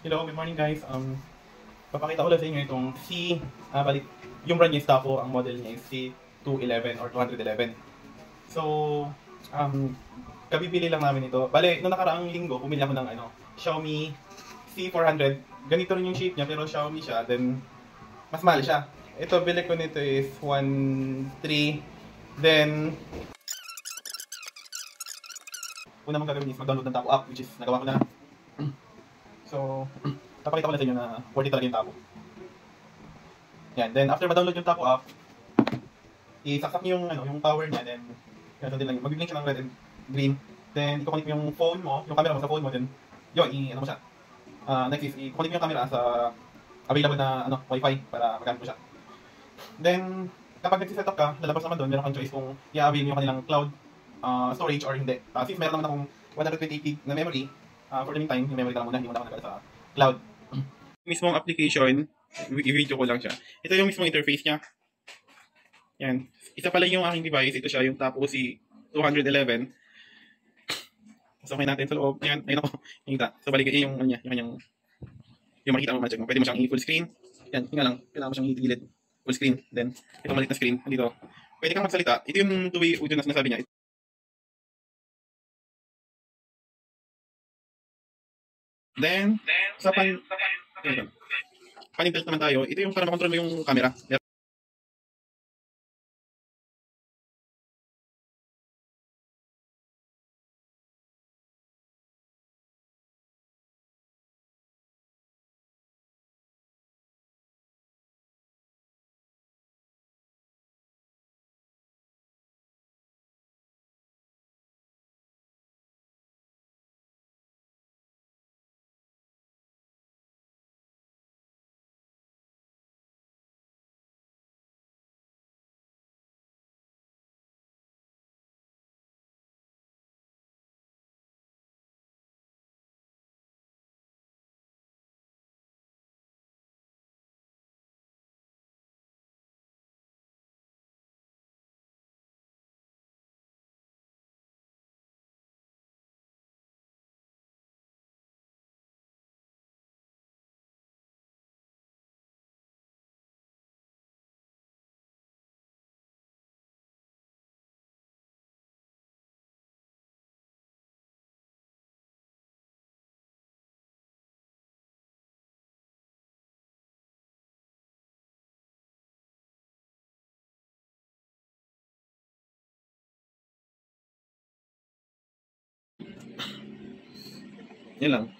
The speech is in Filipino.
Hello, good morning guys. Papakita ko lang sa inyo itong balik, yung brand niya is Taco, ang model niya is C211 or 211. So, um, kabibili lang namin ito. Bale, noong nakaraang linggo, pumili ako ng Xiaomi C400. Ganito rin yung shape niya, pero Xiaomi siya, then mas mahal siya. Ito, bili ko nito is 1.3. Then, una mong gagawin is mag-download ng Taco app, which is nagawa ko na. So, papakita ko lang sa inyo na worth it talaga yung Taco. Yan. Then after ma-download yung Taco app, isaksak niyo yung power niya, then yan, din lang. Mag-blink siya ng red and green. Then i-connect mo yung phone mo, yung camera mo sa phone mo, then yun, mo siya. Next is i-connect mo yung camera sa available na wifi para magamit mo siya. Then kapag nagsiset up ka, lalabas naman doon, meron kang choice kung i-avail mo yung kanilang cloud storage or hindi. Since meron naman akong 128 GB na memory, for the meantime, yung memory ka lang muna, hindi mo na ako nag sa cloud. Mismong application, i-video ko lang siya. Ito yung mismong interface niya. Yan. Isa pala yung aking device. Ito siya, yung Taco C211. So, okay natin sa loob. Yan. Ayun ako. Nakita. So, balik yung niya. Yung kanyang, yung makita mo, ma-check mo. Pwede mo siyang i-full screen. Yan. Yung nga lang. Kailangan mo siyang i-gilid. Full screen. Then, itong maliit na screen. Dito. Pwede kang magsalita. Ito yung two-way audio na sinasabi niya. Then, sa pan-tilt naman tayo. Ito yung para makontrol mo yung camera. Yan lang.